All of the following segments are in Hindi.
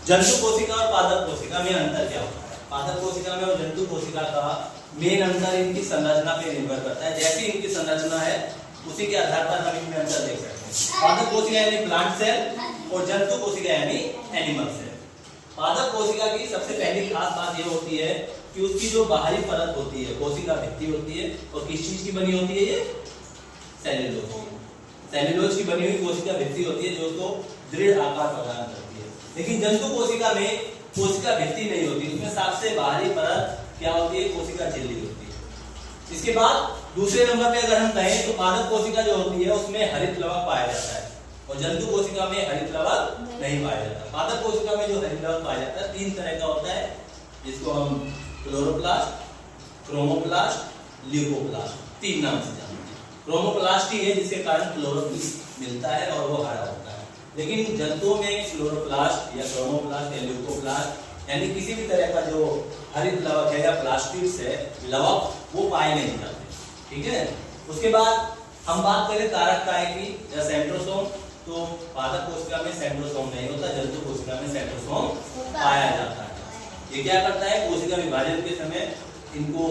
जंतु कोशिका और पादप कोशिका में अंतर क्या होता है? पादप कोशिका में और जंतु कोशिका का मेन अंतर इनकी संरचना पे निर्भर करता है। जैसी इनकी संरचना है उसी के आधार पर हम इनमें अंतर देख सकते हैं। पादप कोशिका यानी प्लांट सेल और जंतु कोशिका यानी एनिमल सेल। पादप कोशिका की सबसे पहली खास बात यह होती है कि उसकी जो बाहरी परत होती है, कोशिका भित्ति होती है, और किस चीज की बनी होती है? ये सेल्यूलोज की। सेल्यूलोज की बनी हुई कोशिका भित्ति होती है जो उसको दृढ़ आकार प्रदान करती है। लेकिन जंतु कोशिका में कोशिका भित्ति नहीं होती, उसमें सबसे बाहरी परत क्या होती है? कोशिका झिल्ली होती है। इसके बाद दूसरे नंबर पे अगर हम कहें तो पादप कोशिका जो होती है उसमें हरित लवक पाया जाता है और जंतु कोशिका में हरित लवक नहीं पाया जाता। पादप कोशिका में जो हरित लवक पाया जाता है 3 तरह का होता है, जिसको हम क्लोरोप्लास्ट, क्रोमोप्लास्ट, ल्यूकोप्लास्ट 3 नाम से जानते हैं। क्रोमोप्लास्ट ही है जिसके कारण क्लोरोफिल मिलता है और वो हरा होता है। लेकिन जंतुओं में क्लोरोप्लास्ट या क्रोमोप्लास्ट या ल्यूकोप्लास्ट यानी किसी भी तरह का जो हरित लवक है या प्लास्टिड्स है लवक, वो पाए नहीं जाते। ठीक है। उसके बाद हम बात करें कारक काय की या सेंट्रोसोम, तो पादप कोशिका में सेंट्रोसोम नहीं होता, जंतु कोशिका में सेंट्रोसोम पाया जाता है। ये क्या करता है? कोशिका विभाजन के समय इनको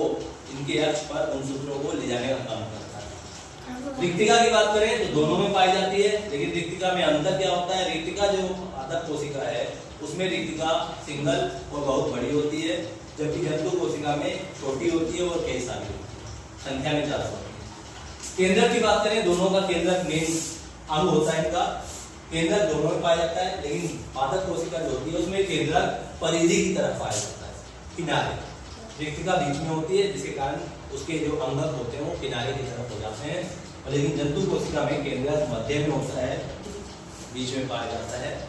इनके अक्ष पर उन सूत्रों को ले जाने का काम करता है। रिक्तिका की बात करें तो दोनों में पाई जाती है, लेकिन रिक्तिका में अंतर क्या होता है? रिक्तिका जो पादप कोशिका है उसमें रिक्तिका सिंगल और बहुत बड़ी होती है, जबकि जंतु कोशिका में छोटी होती है और कई सारी होती है, संख्या में ज्यादा होती है। केंद्रक की बात करें, दोनों का केंद्रक मेन अंग होता है इनका, केंद्रक दोनों में पाया जाता है, लेकिन पादप कोशिका जो होती है उसमें केंद्रक परिधि की तरफ पाया जाता है, किनारे। रिक्तिका बीच में होती है जिसके कारण उसके जो अंगक होते हैं वो किनारे की तरफ हो जाते हैं, लेकिन जंतु कोशिका में केंद्रक मध्य में होता है, बीच में पाया जाता है।